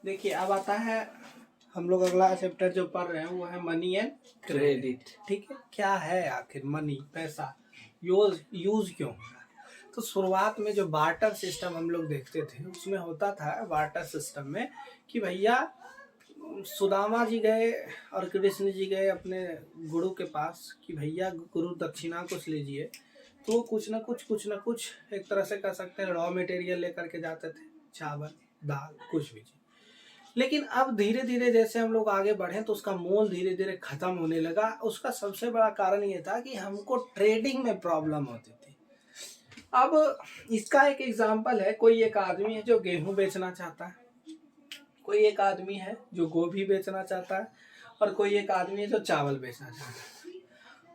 देखिए अब आता है हम लोग अगला चैप्टर जो पढ़ रहे हैं वो है मनी एंड क्रेडिट। ठीक है, क्या है आखिर मनी, पैसा यूज यूज क्यों होगा। तो शुरुआत में जो बार्टर सिस्टम हम लोग देखते थे उसमें होता था बार्टर सिस्टम में कि भैया सुदामा जी गए और कृष्ण जी गए अपने गुरु के पास कि भैया गुरु दक्षिणा कुछ लीजिए, तो वो कुछ ना कुछ एक तरह से कह सकते हैं रॉ मटेरियल लेकर के जाते थे, चावल दाल कुछ भी चीज। लेकिन अब धीरे धीरे जैसे हम लोग आगे बढ़े तो उसका मोल धीरे धीरे खत्म होने लगा। उसका सबसे बड़ा कारण ये था कि हमको ट्रेडिंग में प्रॉब्लम होती थी। अब इसका एक एग्जांपल है, कोई एक आदमी है जो गेहूं बेचना चाहता है, कोई एक आदमी है जो गोभी बेचना चाहता है, और कोई एक आदमी है जो चावल बेचना चाहता है।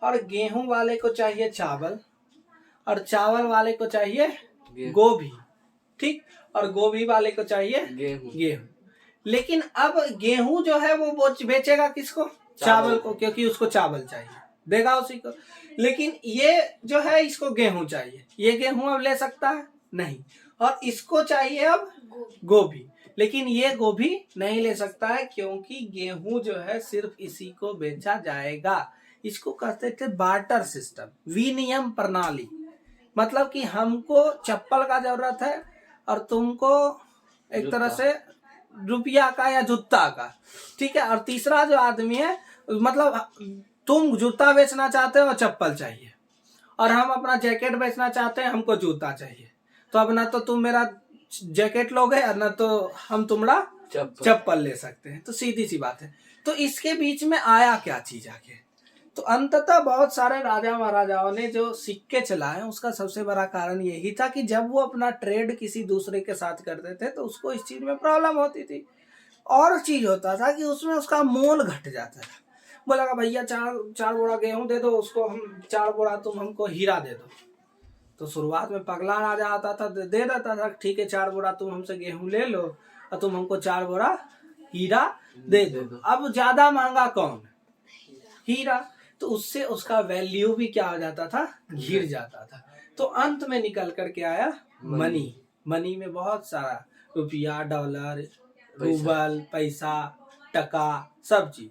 और गेहूं वाले को चाहिए चावल और चावल वाले को चाहिए गोभी, ठीक, और गोभी वाले को चाहिए गेहूं। लेकिन अब गेहूं जो है वो बेचेगा किसको? चावल को, क्योंकि उसको चावल चाहिए, देगा उसी को। लेकिन ये जो है इसको गेहूं चाहिए, ये गेहूं अब ले सकता है नहीं, और इसको चाहिए अब गोभी, लेकिन ये गोभी नहीं ले सकता है क्योंकि गेहूं जो है सिर्फ इसी को बेचा जाएगा। इसको कहते थे बार्टर सिस्टम, विनिमय प्रणाली। मतलब कि हमको चप्पल का जरूरत है और तुमको एक तरह से रुपया का या जूता का, ठीक है। और तीसरा जो आदमी है, मतलब तुम जूता बेचना चाहते हो और चप्पल चाहिए, और हम अपना जैकेट बेचना चाहते हैं, हमको जूता चाहिए। तो अब ना तो तुम मेरा जैकेट लोगे और ना तो हम तुम्हारा चप्पल ले सकते हैं। तो सीधी सी बात है। तो इसके बीच में आया क्या चीज आके, तो अंततः बहुत सारे राजा महाराजाओं ने जो सिक्के चलाए उसका सबसे बड़ा कारण यही था कि जब वो अपना ट्रेड किसी दूसरे के साथ करते थे तो उसको इस चीज में प्रॉब्लम होती थी। और चीज होता था कि उसमें उसका मोल घट जाता था। बोला भैया चार बोरा गेहूं दे दो, उसको हम 4 बोरा तुम हमको हीरा दे दो। तो शुरुआत में पगला राजा आता था, दे देता था, ठीक है 4 बोरा तुम हमसे गेहूं ले लो और तुम हमको 4 बोरा हीरा दे दो। अब ज्यादा महंगा कौन? हीरा। तो उससे उसका वैल्यू भी क्या हो जाता था? गिर जाता था। तो अंत में निकल करके आया मनी। मनी में बहुत सारा रुपया, डॉलर, रूबल, पैसा, टका, सब चीज।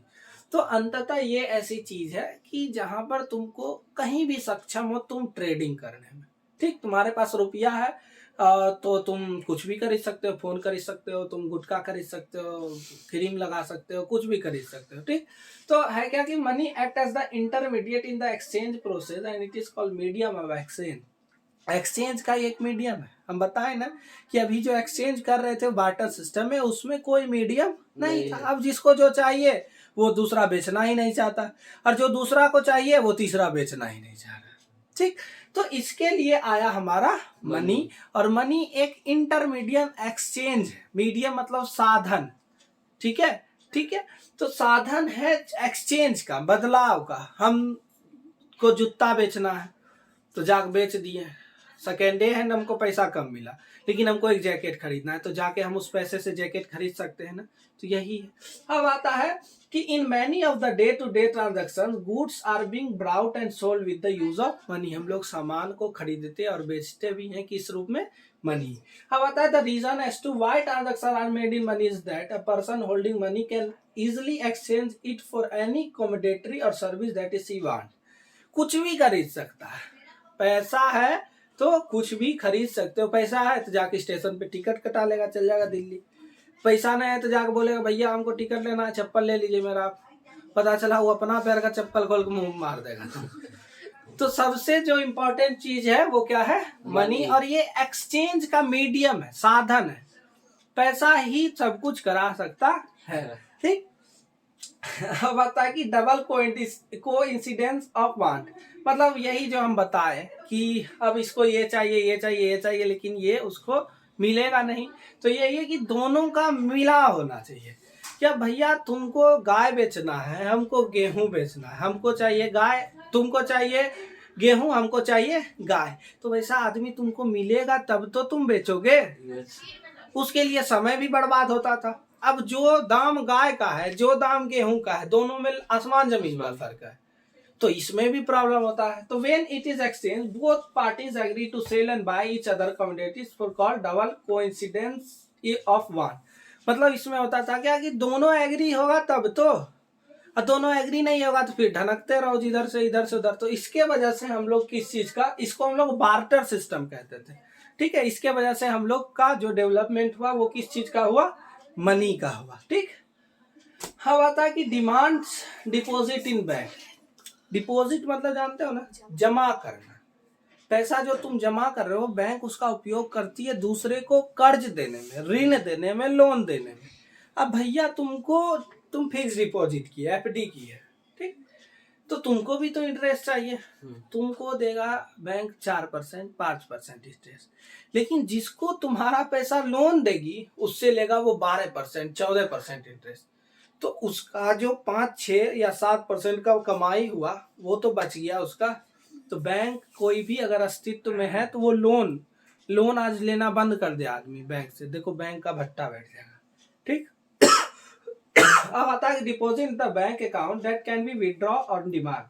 तो अंततः ये ऐसी चीज है कि जहां पर तुमको कहीं भी सक्षम हो तुम ट्रेडिंग करने में, ठीक। तुम्हारे पास रुपया है तो तुम कुछ भी खरीद सकते हो, फोन खरीद सकते हो, तुम गुटखा खरीद सकते हो, क्रीम लगा सकते हो, कुछ भी खरीद सकते हो, ठीक। तो है क्या कि money act as the intermediate in the exchange process and it is called medium of exchange. Exchange का एक मीडियम है। हम बताए ना कि अभी जो एक्सचेंज कर रहे थे बार्टर सिस्टम में, उसमें कोई मीडियम नहीं था। अब जिसको जो चाहिए वो दूसरा बेचना ही नहीं चाहता, और जो दूसरा को चाहिए वो तीसरा बेचना ही नहीं चाह रहा, ठीक। तो इसके लिए आया हमारा मनी। और मनी एक इंटरमीडियम एक्सचेंज है। मीडियम मतलब साधन, ठीक है, ठीक है। तो साधन है एक्सचेंज का, बदलाव का। हम को जूता बेचना है तो जाके बेच दिए, सेकेंड हैंड हमको पैसा कम मिला, लेकिन हमको एक जैकेट खरीदना है तो जाके हम उस पैसे से जैकेट खरीद सकते हैं ना। तो यही है। अब आता है कि in many of the day to day transaction goods are being brought and sold with the use of money. हम लोग सामान को खरीदते और बेचते भी हैं किस रूप में? मनी। अब आता है the reason as to why transaction are made in money is that a person holding money can easily exchange it for any commodity और service that is she want. कुछ भी खरीद सकता है। पैसा है तो कुछ भी खरीद सकते हो। पैसा है तो जाके स्टेशन पे टिकट कटा लेगा, चल जाएगा दिल्ली। पैसा नहीं है तो जाके बोलेगा भैया हमको टिकट लेना है, चप्पल ले लीजिए मेरा। पता चला वो अपना पैर का चप्पल खोल के मुंह मार देगा। तो सबसे जो इम्पोर्टेंट चीज है वो क्या है? मनी। और ये एक्सचेंज का मीडियम है, साधन है। पैसा ही सब कुछ करा सकता है, ठीक। अब आता है कि डबल को इंसिडेंस ऑफ वांट। मतलब यही जो हम बताए कि अब इसको ये चाहिए, ये चाहिए, ये चाहिए, लेकिन ये उसको मिलेगा नहीं। तो यही है कि दोनों का मिला होना चाहिए। क्या भैया तुमको गाय बेचना है, हमको गेहूं बेचना है, हमको चाहिए गाय, तुमको चाहिए गेहूं, हमको चाहिए गाय। तो वैसा आदमी तुमको मिलेगा तब तो तुम बेचोगे। उसके लिए समय भी बर्बाद होता था। अब जो दाम गाय का है, जो दाम गेहूं का है, दोनों में आसमान जमीन का फर्क है। तो इसमें भी प्रॉब्लम होता है। तो when it is exchange both parties agree to sell and buy each other commodities for called double coincidence of want. मतलब इसमें होता था क्या कि दोनों एग्री होगा तब तो, और दोनों एग्री नहीं होगा तो फिर ढनकते रहो जिधर से इधर से उधर। तो इसके वजह से हम लोग किस चीज का, इसको हम लोग बार्टर सिस्टम कहते थे, ठीक है। इसके वजह से हम लोग का जो डेवलपमेंट हुआ वो किस चीज का हुआ, मनी का हुआ, ठीक। अब आता है कि demand deposit in bank. Deposit मतलब जानते हो ना, जमा करना। पैसा जो तुम जमा कर रहे हो, बैंक उसका उपयोग करती है दूसरे को कर्ज देने में, ऋण देने में, लोन देने में। अब भैया तुम फिक्स डिपॉजिट की है, एफडी की है, ठीक, तो तुमको भी तो इंटरेस्ट चाहिए। तुमको देगा बैंक 4%, 5% इंटरेस्ट, लेकिन जिसको तुम्हारा पैसा लोन देगी उससे लेगा वो 12%, 14% इंटरेस्ट। तो उसका जो 5, 6 या 7% का कमाई हुआ वो तो बच गया उसका। तो बैंक कोई भी अगर अस्तित्व में है तो वो लोन आज लेना बंद कर दे आदमी बैंक से, देखो बैंक का भट्टा बैठ जाएगा, ठीक। अब आता है deposit the bank account that can be withdraw on demand,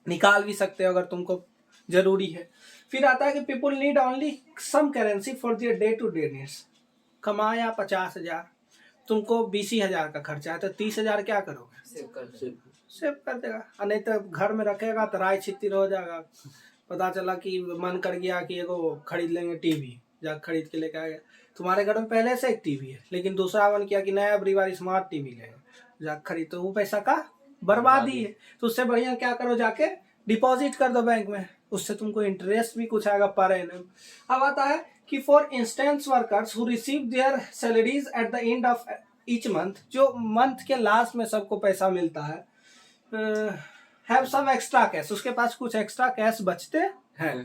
निकाल भी सकते हो अगर तुमको जरूरी है। फिर आता है कि people need only some currency for their day to day needs. कमाया 50,000, तुमको 20,000 का खर्चा है, तो 30,000 क्या करोगे, सेव कर देगा। और नहीं तो घर में रखेगा तो राय छितिर हो जाएगा। पता चला कि मन कर गया कि एगो खरीद लेंगे टीवी, जा खरीद के लेके आ गया। तुम्हारे घर में पहले से एक टीवी है, लेकिन दूसरा मन किया कि नया अबरी बार स्मार्ट टीवी लेंगे, जा खरीद, तो वो पैसा का बर्बादी है। तो उससे बढ़िया क्या करो, जाके डिपॉजिट कर दो बैंक में, उससे तुमको इंटरेस्ट भी कुछ आएगा पर एनम। अब आता है कि for instance workers who receive there salaries at the end of each month, जो मंथ के लास्ट में सबको पैसा मिलता है, हैव सम एक्स्ट्रा कैश, उसके पास कुछ एक्स्ट्रा कैश बचते हैं,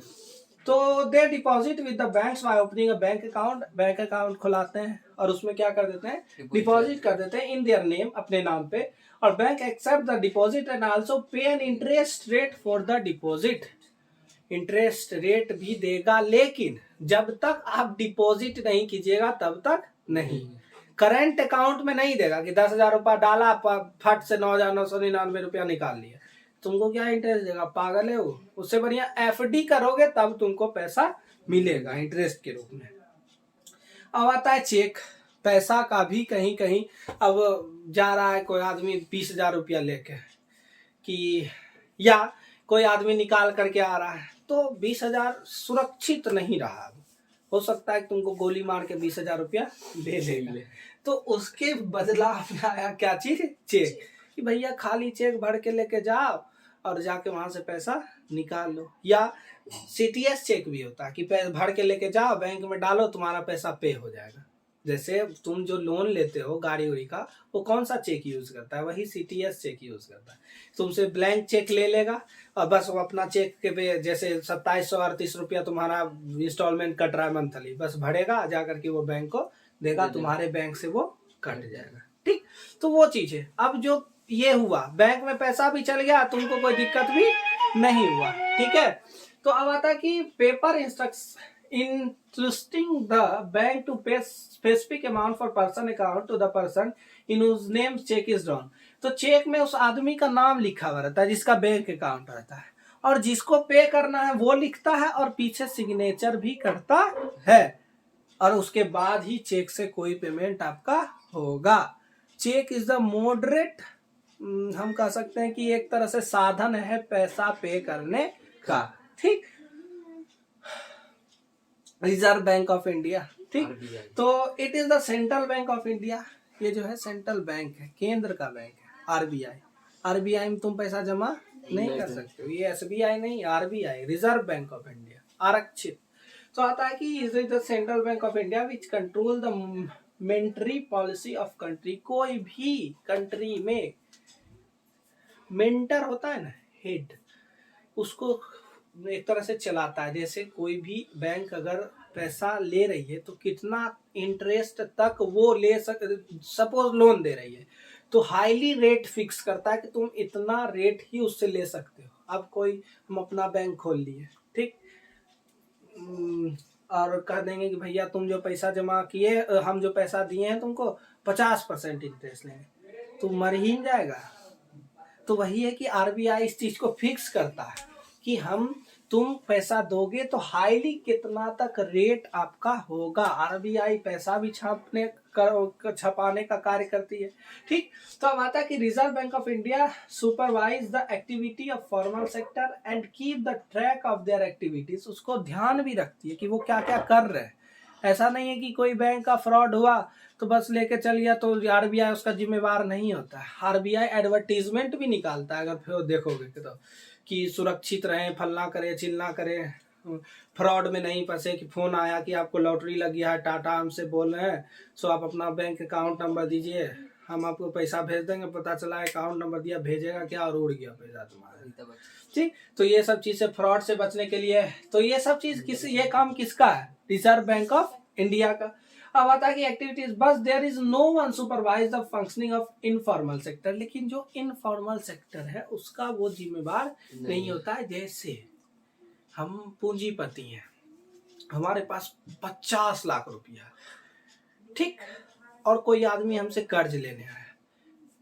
तो they deposit with the banks by opening a bank account खुलाते हैं और उसमें क्या कर देते हैं, डिपॉजिट कर देते हैं इन देयर नेम, अपने नाम पे। और bank accept the deposit and also pay an interest rate for the deposit. Interest rate भी देगा, लेकिन जब तक आप डिपॉजिट नहीं कीजिएगा तब तक नहीं। करंट अकाउंट में नहीं देगा कि 10,000 रुपया डाला, फट से 9,999 रुपया निकाल लिया, तुमको क्या इंटरेस्ट देगा, पागल है वो। उससे बढ़िया एफडी करोगे तब तुमको पैसा मिलेगा इंटरेस्ट के रूप में। अब आता है चेक। पैसा का भी कहीं कहीं अब जा रहा है कोई आदमी 20,000 रुपया लेके, कि या कोई आदमी निकाल करके आ रहा है, तो 20,000 सुरक्षित नहीं रहा। हो सकता है कि तुमको गोली मार के 20,000 रुपया दे देगा, तो उसके बदला में आया क्या चीज, चेक, कि भैया खाली चेक भर के लेके जाओ और जाके वहां से पैसा निकाल लो। या सीटीएस चेक भी होता है कि भर के लेके जाओ, बैंक में डालो, तुम्हारा पैसा पे हो जाएगा। जैसे तुम जो लोन लेते हो गाड़ी उड़ी का, वो कौन सा चेक यूज करता है, वही सीटीएस चेक यूज करता है। तुमसे ब्लैंक चेक ले लेगा और बस वो अपना चेक के पे जैसे 2738 रुपया तुम्हारा इंस्टॉलमेंट कट रहा है मंथली, बस भरेगा जाकर के वो बैंक को देगा, तुम्हारे बैंक से वो कट जाएगा, ठीक। तो वो चीज है। अब जो ये हुआ, बैंक में पैसा भी चल गया, तुमको कोई दिक्कत भी नहीं हुआ, ठीक है। तो अब आता कि paper interesting the bank to pay specific amount for person account to the person in whose name cheque is drawn. तो चेक में उस आदमी का नाम लिखा हुआ रहता है जिसका बैंक अकाउंट रहता है, और जिसको पे करना है वो लिखता है और पीछे सिग्नेचर भी करता है, और उसके बाद ही चेक से कोई पेमेंट आपका होगा। चेक इज द मॉडरेट, हम कह सकते हैं कि एक तरह से साधन है पैसा पे करने का, ठीक। रिजर्व बैंक ऑफ इंडिया, ठीक। तो it is the central bank of India, ये जो है सेंट्रल बैंक है, केंद्र का बैंक है। आरबीआई, आरबीआई में तुम पैसा जमा नहीं कर सकते हो, ये एसबीआई नहीं, RBI, reserve bank of India, आरक्षित। तो आता है कि is the central bank of India which control the monetary policy of country. कोई भी कंट्री में मेंटर होता है ना, हेड, उसको एक तरह से चलाता है। जैसे कोई भी बैंक अगर पैसा ले रही है तो कितना इंटरेस्ट तक वो ले सपोज लोन दे रही है तो हाईली रेट फिक्स करता है कि तुम इतना रेट ही उससे ले सकते हो। अब कोई हम अपना बैंक खोल लिए, ठीक, और कह देंगे कि भैया तुम जो पैसा जमा किए, हम जो पैसा दिए हैं तुमको 50% इंटरेस्ट लेंगे, तो मर ही जाएगा। तो वही है कि आरबीआई इस चीज को फिक्स करता है कि हम तुम पैसा दोगे तो हाईली कितना तक रेट आपका होगा। आरबीआई पैसा भी छपाने का कार्य करती है, ठीक। तो अब आता है कि reserve bank of India supervise the activity of formal sector and keep the track of their activities. उसको ध्यान भी रखती है कि वो क्या क्या कर रहे हैं। ऐसा नहीं है कि कोई बैंक का फ्रॉड हुआ तो बस लेके चल गया तो आरबीआई उसका जिम्मेवार नहीं होता है। आरबीआई एडवर्टीजमेंट भी निकालता है, अगर फिर देखोगे तो, कि सुरक्षित रहें, फलना करे चिलना करे, फ्रॉड में नहीं फंसे। कि फोन आया कि आपको लॉटरी लगी है, टाटा हमसे बोल रहे हैं, सो आप अपना बैंक अकाउंट नंबर दीजिए, हम आपको पैसा भेज देंगे। पता चला अकाउंट नंबर दिया, भेजेगा क्या और उड़ गया पैसा तुम्हारा, ठीक। तो ये सब चीज से, फ्रॉड से बचने के लिए, तो ये सब चीज ये काम किसका है? रिजर्व बैंक ऑफ इंडिया का। अब आता है कि एक्टिविटीज, बस there is no one supervise the functioning of informal sector. लेकिन जो इनफॉर्मल सेक्टर है उसका वो जिम्मेवार नहीं होता है। जैसे हम पूंजीपति हैं, हमारे पास 50 लाख रुपया, ठीक, और कोई आदमी हमसे कर्ज लेने आया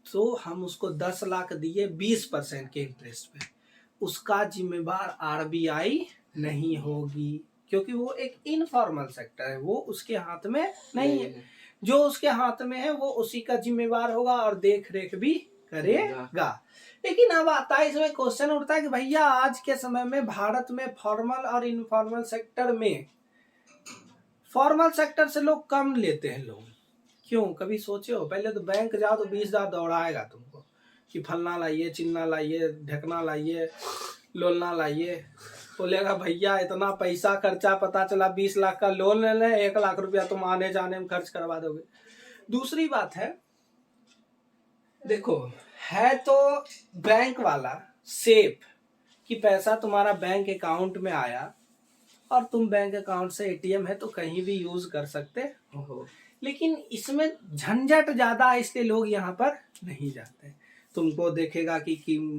तो हम उसको 10 लाख दिए 20% के इंटरेस्ट पे, उसका जिम्मेवार आरबीआई नहीं होगी, क्योंकि वो एक इनफॉर्मल सेक्टर है, वो उसके हाथ में नहीं है। जो उसके हाथ में है वो उसी का जिम्मेवार होगा और देख रेख भी करेगा। लेकिन अब आता है इसमें क्वेश्चन उठता है कि भैया आज के समय में भारत में फॉर्मल और इनफॉर्मल सेक्टर में, फॉर्मल सेक्टर से लोग कम लेते हैं लोन, क्यों? कभी सोचे हो? पहले तो बैंक जाओ तो 20,000 दौड़ाएगा तुमको कि फलना लाइए, चिन्ना लाइए, ढकना लाइए, लोलना लाइए। बोलेगा भैया इतना पैसा खर्चा, पता चला 20 लाख का लोन ले लें, 1 लाख रुपया तुम आने जाने में खर्च करवा दोगे। दूसरी बात है, देखो है तो बैंक वाला सेफ कि पैसा तुम्हारा बैंक अकाउंट में आया और तुम बैंक अकाउंट से एटीएम है तो कहीं भी यूज कर सकते हो, लेकिन इसमें झंझट ज्यादा है, इसलिए लोग यहाँ पर नहीं जाते। तुमको देखेगा कि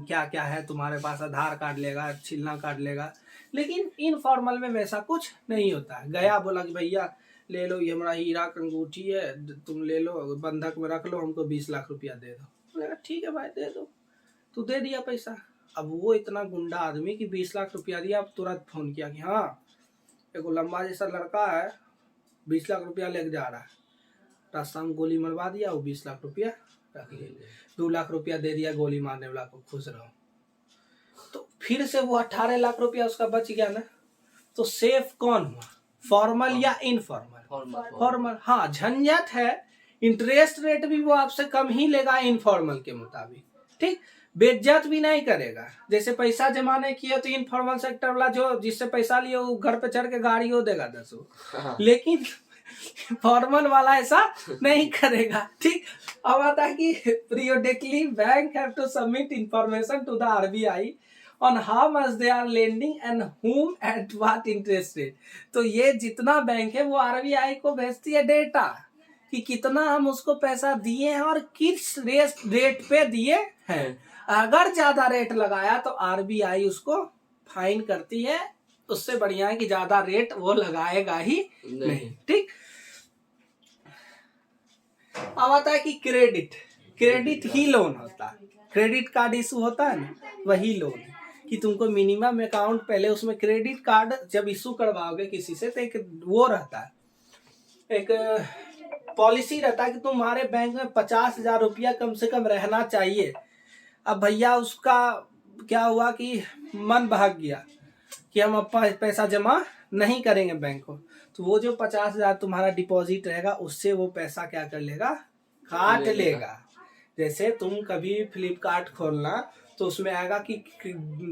क्या क्या है तुम्हारे पास, आधार कार्ड लेगा, छिलना कार्ड लेगा। लेकिन इनफॉर्मल में वैसा कुछ नहीं होता है। गया बोला कि भैया ले लो, ये हमारा हीरा का अंगूठी है, तुम ले लो, बंधक में रख लो, हमको 20 लाख रुपया दे दो। बोलेगा ठीक है भाई दे दो। तू दे दिया पैसा। अब वो इतना गुंडा आदमी कि 20 लाख रुपया दिया, अब तुरंत फोन किया कि हाँ एक लंबा जैसा लड़का है 20 लाख रुपया लेके जा रहा है, रास्ता में गोली मरवा दिया, वो 20 लाख रुपया रख लिया, 2 लाख रुपया दे दिया गोली मारने वाला को, खुश रहो। तो फिर से वो 18 लाख रुपया उसका बच गया ना। तो सेफ कौन हुआ, फॉर्मल या इनफॉर्मल? फॉर्मल। हाँ झंझट है, इंटरेस्ट रेट भी वो आपसे कम ही लेगा इनफॉर्मल के मुताबिक, ठीक। बेइज्जत भी नहीं करेगा। जैसे पैसा जमा नहीं किया तो इनफॉर्मल सेक्टर वाला जो जिससे पैसा लिए वो घर पे चढ़ के गाड़ी हो देगा 10। लेकिन फॉर्मल वाला ऐसा नहीं करेगा, ठीक। अब आता है कि periodically bank have to submit information to the RBI on how much they are lending and whom at what interest rate. तो ये जितना बैंक है वो आरबीआई को भेजती है डेटा कि कितना हम उसको पैसा दिए हैं और किस रेट पे दिए हैं। अगर ज्यादा रेट लगाया तो आरबीआई उसको फाइन करती है। उससे बढ़िया है कि ज्यादा रेट वो लगाएगा ही नहीं, ठीक। अब आता है कि क्रेडिट ही लोन होता है। क्रेडिट कार्ड इशू होता है ना, वही लोन है कि तुमको मिनिमम अकाउंट, पहले उसमें क्रेडिट कार्ड जब इशू करवाओगे किसी से तो एक वो रहता है, एक पॉलिसी रहता है कि तुम्हारे बैंक में 50,000 रुपया कम से कम रहना चाहिए। अब भैया उसका क्या हुआ कि मन बहक गया कि हम अब पैसा जमा नहीं करेंगे बैंक को, तो वो जो 50,000 तुम्हारा डिपॉजिट रहेगा उससे वो पैसा क्या कर लेगा, काट लेगा। जैसे तुम कभी फ्लिपकार्ट खोलना तो उसमें आएगा कि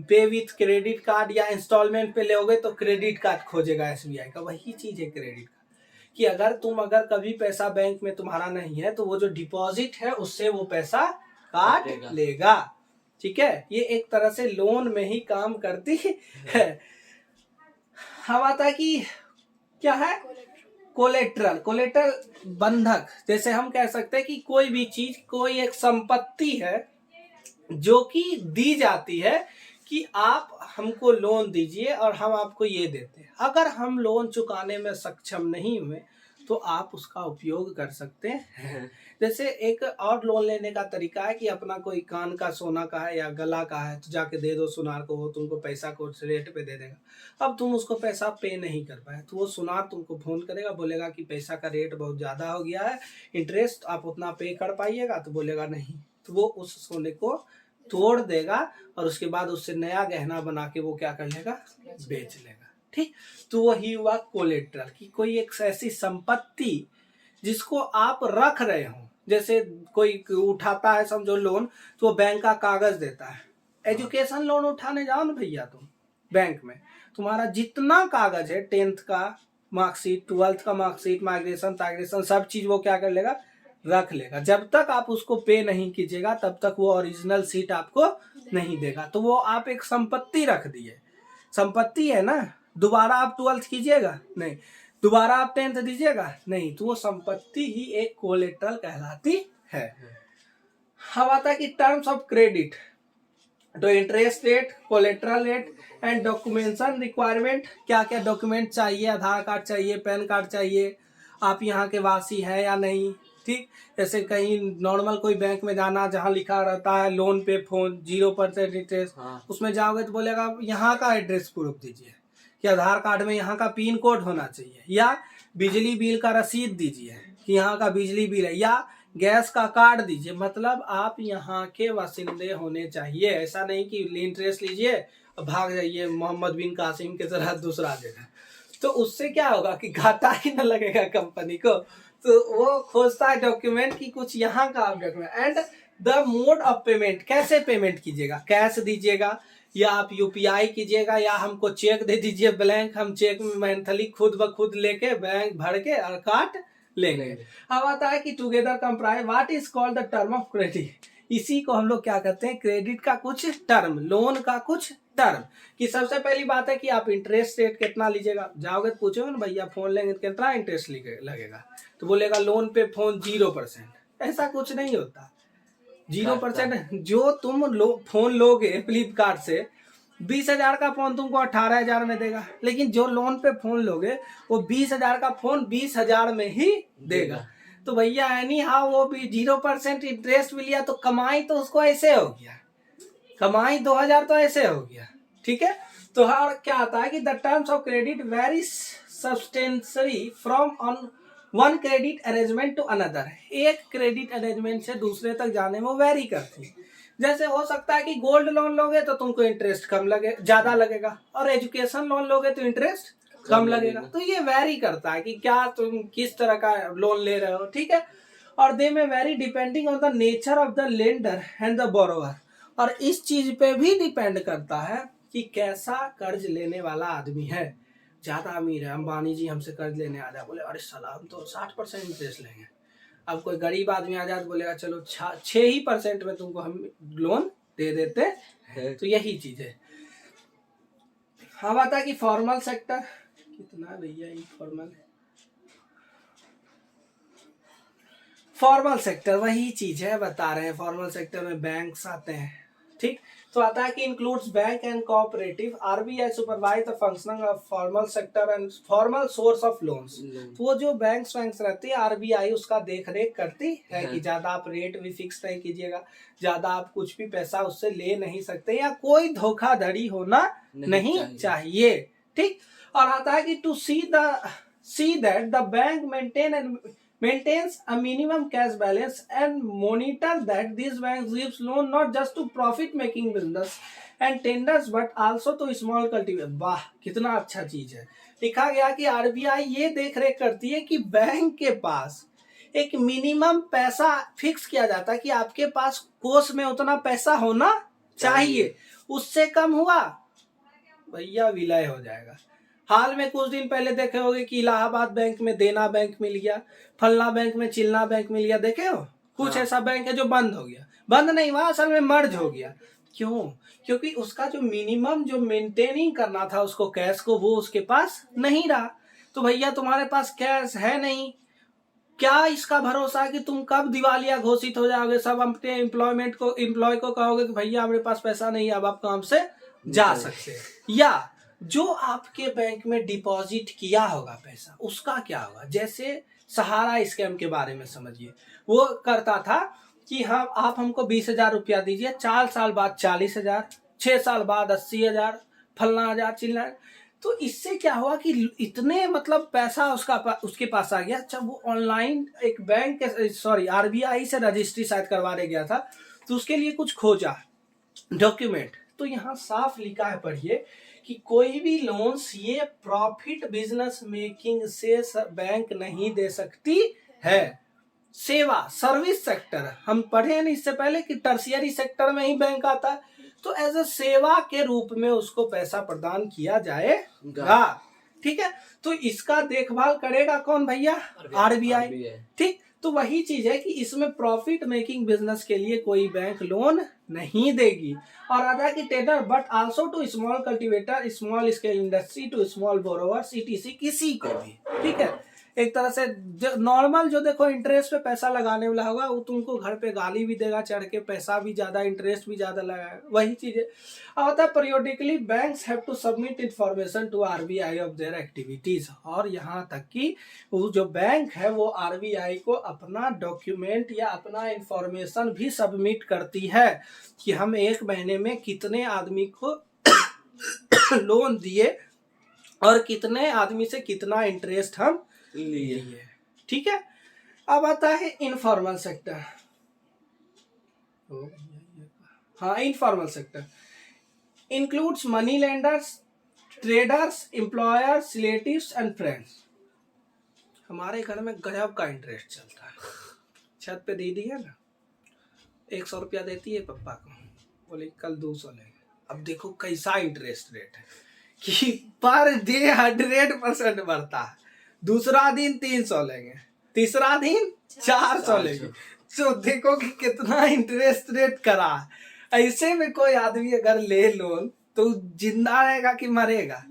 पे विथ क्रेडिट कार्ड या इंस्टॉलमेंट पे लोगे तो क्रेडिट कार्ड खोजेगा एसबीआई का। वही चीज है क्रेडिट कार्ड कि अगर कभी पैसा बैंक में तुम्हारा नहीं है तो वो जो डिपॉजिट है उससे वो पैसा काट लेगा, ठीक है। ये एक तरह से लोन में ही काम करती है। हम आता है कि क्या है, कोलेटरल बंधक। जैसे हम कह सकते हैं कि कोई भी चीज, कोई एक संपत्ति है जो कि दी जाती है कि आप हमको लोन दीजिए और हम आपको ये देते हैं। अगर हम लोन चुकाने में सक्षम नहीं हुए तो आप उसका उपयोग कर सकते हैं। जैसे एक और लोन लेने का तरीका है कि अपना कोई कान का सोना का है या गला का है तो जाके दे दो सुनार को, वो तुमको पैसा को रेट पे दे देगा। अब तुम उसको पैसा पे नहीं कर पाए तो वो सुनार तुमको फोन करेगा, बोलेगा कि पैसा का रेट बहुत ज़्यादा हो गया है, इंटरेस्ट आप उतना पे कर पाइएगा, तो बोलेगा नहीं, तो वो उस सोने को तोड़ देगा और उसके बाद उससे नया गहना बना के वो क्या कर लेगा, बेच लेगा। ठीक, तो वही हुआ कोलेट्रल कि कोई एक ऐसी संपत्ति जिसको आप रख रहे हो। जैसे कोई उठाता है समझो लोन, तो वो बैंक का कागज देता है। एजुकेशन लोन उठाने जाओ ना भैया तुम बैंक में, तुम्हारा जितना कागज है 10th का मार्कशीट, 12th का मार्कशीट, माइग्रेशन सब चीज वो क्या कर लेगा, रख लेगा। जब तक आप उसको पे नहीं कीजिएगा तब तक वो ओरिजिनल सीट आपको नहीं देगा। तो वो आप एक संपत्ति रख दिए, संपत्ति है ना, दोबारा आप 12th कीजिएगा नहीं, दोबारा आप 10th दीजिएगा नहीं, तो वो संपत्ति ही एक कोलेट्रल कहलाती है। अब आता है कि टर्म्स ऑफ क्रेडिट, तो interest rate, collateral rate and documentation requirement. क्या क्या डॉक्यूमेंट चाहिए, आधार कार्ड चाहिए, पैन कार्ड चाहिए, आप यहाँ के वासी हैं या नहीं। ठीक, जैसे कहीं नॉर्मल कोई बैंक में जाना जहाँ लिखा रहता है लोन पे फोन 0% इंटरेस्ट, उसमें जाओगे तो बोलेगा यहाँ का एड्रेस प्रूफ दीजिए, कि आधार कार्ड में यहाँ का पिन कोड होना चाहिए, या बिजली बिल का रसीद दीजिए कि यहाँ का बिजली बिल है, या गैस का कार्ड दीजिए। मतलब आप यहाँ के वासिंदे होने चाहिए। ऐसा नहीं कि इंटरेस्ट लीजिए भाग जाइए मोहम्मद बिन कासिम के तरह दूसरा जगह, तो उससे क्या होगा कि घाटा ही न लगेगा कंपनी को। तो वो खोजता है डॉक्यूमेंट की कुछ यहाँ का document. And the mode of payment, कैसे पेमेंट कीजिएगा, कैश दीजिएगा या आप यूपीआई कीजिएगा, या हमको चेक दे दीजिए ब्लैंक, हम चेक में मंथली खुद ब खुद लेके बैंक भर के और काट लेंगे। अब आता है कि together comprise what is called the term of credit. इसी को हम लोग क्या कहते हैं, क्रेडिट का कुछ टर्म, लोन का कुछ टर्म। कि सबसे पहली बात है कि आप इंटरेस्ट रेट कितना लीजिएगा, जाओगे तो पूछोगे ना भैया फोन लेंगे तो कितना इंटरेस्ट लगेगा, तो बोलेगा लोन पे फोन 0%। ऐसा कुछ नहीं होता 0%। जो तुम फोन लोगे फ्लिपकार्ट से 20,000 का फोन तुमको 18,000 में देगा, लेकिन जो लोन पे फोन लोगे वो 20,000 का फोन 20,000 में ही देगा। तो भैया एनी हाउ वो भी 0% इंटरेस्ट भी लिया तो कमाई तो उसको ऐसे हो गया, कमाई 2,000 तो ऐसे हो गया। ठीक है, तो और क्या आता है कि the terms of credit vary substantially from on one credit arrangement to another. एक क्रेडिट अरेंजमेंट से दूसरे तक जाने में वेरी करती है। जैसे हो सकता है कि गोल्ड लोन लोगे तो तुमको इंटरेस्ट कम लगे, ज्यादा लगेगा, और एजुकेशन लोन लोगे तो इंटरेस्ट कम लगेगा। तो ये वेरी करता है कि क्या तुम किस तरह का लोन ले रहे हो। ठीक है, और दे में very depending on the nature of the lender and the borrower. और इस चीज पे भी डिपेंड करता है कि कैसा कर्ज लेने वाला आदमी है। ज्यादा अमीर है, अंबानी जी हमसे कर्ज लेने आ जाए, बोले अरे साला हम तो 60% इंटरेस्ट लेंगे। अब कोई गरीब आदमी आ जाए तो बोलेगा चलो 6% में तुमको हम लोन दे देते हैं। तो यही चीज है। हाँ, बात है कि फॉर्मल सेक्टर कितना भैया, इनफॉर्मल फॉर्मल सेक्टर वही चीज है, बता रहे हैं। फॉर्मल सेक्टर में बैंक्स आते हैं। ठीक, तो आता है कि includes bank and cooperative. RBI supervise the functioning of formal sector and formal source of loans. तो वो जो बैंक्स रहती है आरबीआई उसका देख रेख करती है कि ज्यादा आप रेट भी फिक्स नहीं कीजिएगा, ज्यादा आप कुछ भी पैसा उससे ले नहीं सकते, या कोई धोखाधड़ी होना नहीं चाहिए। ठीक, और आता है कि to see that the bank maintains a minimum cash balance and monitor that these banks gives loan not just to profit making business and tenders but also to small cultivation। वाह, कितना अच्छा चीज है। लिखा गया कि आरबीआई ये देख रेख करती है कि बैंक के पास एक मिनिमम पैसा फिक्स किया जाता है कि आपके पास कोष में उतना पैसा होना चाहिए, उससे कम हुआ भैया विलय हो जाएगा। हाल में कुछ दिन पहले देखे होंगे कि इलाहाबाद बैंक में देना बैंक मिल गया, फलना बैंक में चिलना बैंक मिल गया, देखे हो? कुछ ऐसा बैंक है जो बंद हो गया, बंद नहीं हुआ, असल में मर्ज हो गया। क्यों? क्योंकि उसका जो मिनिमम जो मेंटेनिंग करना था उसको कैश को, वो उसके पास नहीं रहा। तो भैया तुम्हारे पास कैश है नहीं, क्या इसका भरोसा है कि तुम कब दिवालिया घोषित हो जाओगे? सब अपने एम्प्लॉय को कहोगे कि भैया हमारे पास पैसा नहीं है, अब आप काम से जा सकते हैं। या जो आपके बैंक में डिपॉजिट किया होगा पैसा, उसका क्या होगा? जैसे सहारा स्कैम के बारे में समझिए। वो करता था कि हाँ आप हमको 20,000 रुपया दीजिए, 4 साल बाद 40,000, 6 साल बाद 80,000, फलना हजार चिल्ला। तो इससे क्या हुआ कि इतने मतलब पैसा उसके पास आ गया। जब वो ऑनलाइन एक बैंक आरबीआई से रजिस्ट्री शायद करवाने गया था, तो उसके लिए कुछ खोजा डॉक्यूमेंट, तो यहाँ साफ लिखा है, पढ़िए कि कोई भी लोन्स ये प्रॉफिट बिजनेस मेकिंग से बैंक नहीं दे सकती है। सेवा सर्विस सेक्टर, हम पढ़े नहीं इससे पहले कि टर्शियरी सेक्टर में ही बैंक आता है, तो एज अ सेवा के रूप में उसको पैसा प्रदान किया जाएगा। ठीक है, तो इसका देखभाल करेगा कौन भैया? आरबीआई। ठीक, तो वही चीज है कि इसमें प्रॉफिट मेकिंग बिजनेस के लिए कोई बैंक लोन नहीं देगी। और आता कि tenor but also to small cultivator, small scale industry, to small borrower, CTC, किसी को भी। ठीक है, एक तरह से जो नॉर्मल जो देखो इंटरेस्ट पे पैसा लगाने वाला होगा वो तुमको घर पे गाली भी देगा चढ़ के, पैसा भी ज्यादा, इंटरेस्ट भी ज्यादा लगाएगा, वही चीज है। होता है periodically banks have to submit information to RBI of their activities. और यहाँ तक कि वो जो बैंक है वो आरबीआई को अपना डॉक्यूमेंट या अपना इंफॉर्मेशन भी सबमिट करती है कि हम एक महीने में कितने आदमी को लोन दिए और कितने आदमी से कितना इंटरेस्ट हम लिए। ठीक है, अब आता है इनफॉर्मल सेक्टर। हाँ, informal sector includes money lenders, traders, employers, relatives and friends. हमारे घर में गजब का इंटरेस्ट चलता है। छत पे दीदी है ना, 100 रुपया देती है पापा को, बोले कल 200 लेंगे। अब देखो कैसा इंटरेस्ट रेट है कि पर डे 100% बढ़ता है। दूसरा दिन 300 लेंगे, तीसरा दिन 400 लेंगे। तो देखो कि कितना इंटरेस्ट रेट करा। ऐसे में कोई आदमी अगर ले लोन तो जिंदा रहेगा कि मरेगा?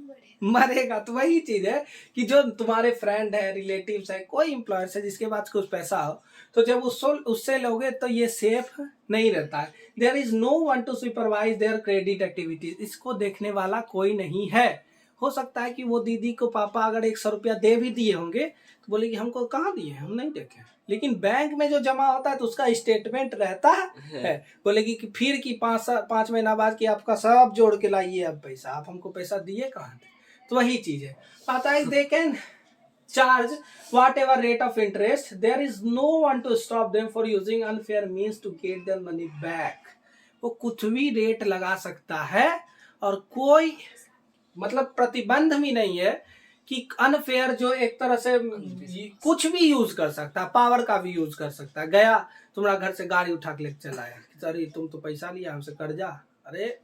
मरेगा। तो वही चीज है कि जो तुम्हारे फ्रेंड है, रिलेटिव्स है, कोई एम्प्लॉयर्स है जिसके पास कुछ पैसा हो, तो जब उससे लोगे तो ये सेफ नहीं रहता है। There is no one to supervise their credit activities. इसको देखने वाला कोई नहीं है। हो सकता है कि वो दीदी को पापा अगर 100 रुपया दे भी दिए होंगे तो बोले कि हमको कहाँ दिए, हम नहीं देखे। लेकिन बैंक में जो जमा होता है तो उसका स्टेटमेंट रहता है। बोले कि फिर कि 5 महीना बाद कि आपका सब जोड़ के लाइए अब पैसा, आप हमको पैसा दिए कहाँ थे। तो वही चीज है, आता है they can charge whatever rate of interest, there is no one to stop them for using unfair means to get their money back. वो कुछ भी रेट लगा सकता है और कोई मतलब प्रतिबंध भी नहीं है कि अनफेयर जो एक तरह से कुछ भी यूज कर सकता है, पावर का भी यूज कर सकता है। गया तुम्हारा घर से गाड़ी उठा के लेके चला आया, सर तुम तो पैसा लिया हमसे कर्जा, अरे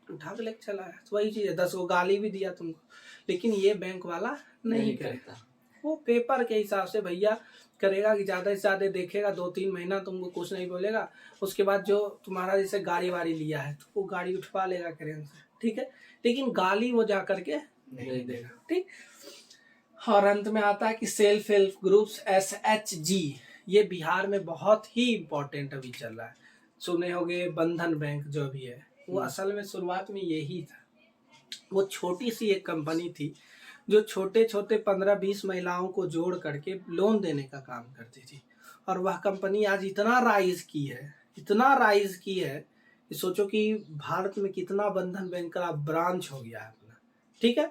उठा के लेके चला आया। तो वही चीज है, 10 को गाली भी दिया तुमको। लेकिन ये बैंक वाला नहीं करता। वो पेपर के हिसाब से भैया करेगा कि ज्यादा से ज्यादा देखेगा, 2-3 महीना तुमको कुछ नहीं बोलेगा। उसके बाद जो तुम्हारा जैसे गाड़ी वाड़ी लिया है तो वो गाड़ी उठवा लेगा क्रेन से, ठीक है, लेकिन गाली वो जा करके नहीं देगा। ठीक, और अंत में आता है कि सेल्फ हेल्प ग्रुप्स SHG, ये बिहार में बहुत ही इम्पोर्टेंट अभी चल रहा है। सुने होंगे बंधन बैंक जो भी है, वो असल में शुरुआत में यही था। वो छोटी सी एक कंपनी थी जो छोटे छोटे 15-20 महिलाओं को जोड़ करके लोन देने का काम करती थी। और वह कंपनी आज इतना राइज की है, इतना राइज की है कि सोचो कि भारत में कितना बंधन बैंक का ब्रांच हो गया है अपना। ठीक है,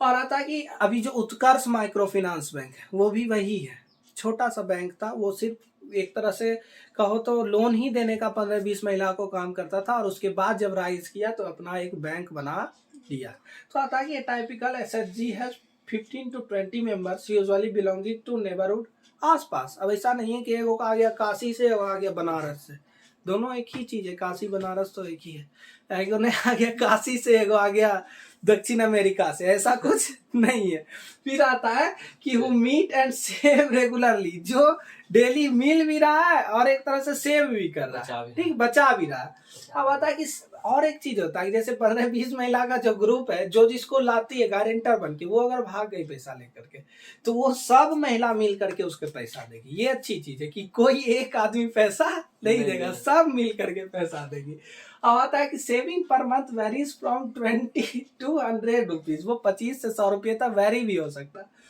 और आता है कि अभी जो उत्कर्ष माइक्रो फाइनेंस बैंक है वो भी वही है। छोटा सा बैंक था, वो सिर्फ एक तरह से कहो तो लोन ही देने का 15-20 महिला को काम करता था। और उसके बाद जब राइज किया तो अपना एक बैंक बना लिया। तो आता है कि टाइपिकल SHG है 15 to 20 members usually belonging to neighbourhood आसपास। अब ऐसा नहीं है कि एगो आ गया काशी से, एगो आ गया बनारस से, दोनों एक ही चीज है। काशी बनारस तो एक ही है। एगो ने आ गया काशी से, एगो आ गया दक्षिण अमेरिका से, ऐसा कुछ नहीं है। फिर आता है कि वो मीट एंड सेव रेगुलरली, जो डेली मिल भी रहा है और एक तरह से सेव भी कर रहा है, ठीक, बचा भी रहा है। अब आता है कि और एक चीज होता है, जैसे 15-20 महिला का जो ग्रुप है, जो जिसको लाती है गारंटर बन के, वो अगर भाग गई पैसा लेकर के तो वो सब महिला मिल करके उसके पैसा देगी। ये अच्छी चीज है कि कोई एक आदमी पैसा नहीं देगा, सब मिल करके पैसा देगी। अब आता है कि saving per month varies from 20 to 100 rupees. वो 25 से 100 रुपये तक वेरी भी हो सकता है।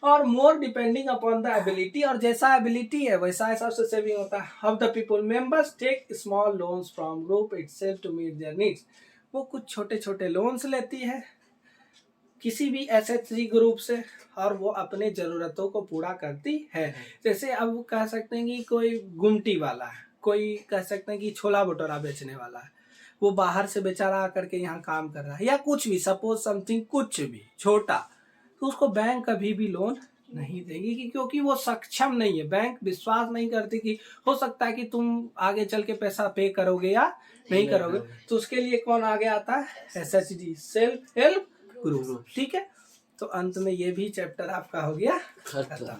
और मोर डिपेंडिंग अपॉन द एबिलिटी, और जैसा एबिलिटी है वैसा हिसाब से सेविंग होता है। Of the people members take small loans from group itself to meet their needs, वो कुछ छोटे छोटे लोन्स लेती है किसी भी एसएचजी ग्रुप से और वो अपने जरूरतों को पूरा करती है। जैसे अब कह सकते हैं कि कोई गुमटी वाला है, कोई कह सकते हैं कि छोला भटूरा बेचने वाला है, वो बाहर से बेचारा आकर के यहाँ काम कर रहा है या कुछ भी, सपोज समथिंग कुछ भी छोटा, तो उसको बैंक कभी भी लोन नहीं देगी कि क्योंकि वो सक्षम नहीं है। बैंक विश्वास नहीं करती कि हो सकता है कि तुम आगे चल के पैसा पे करोगे या नहीं करोगे, तो उसके लिए कौन आगे आता है? SHG, self help group. ठीक है, तो अंत में ये भी चैप्टर आपका हो गया खत्म।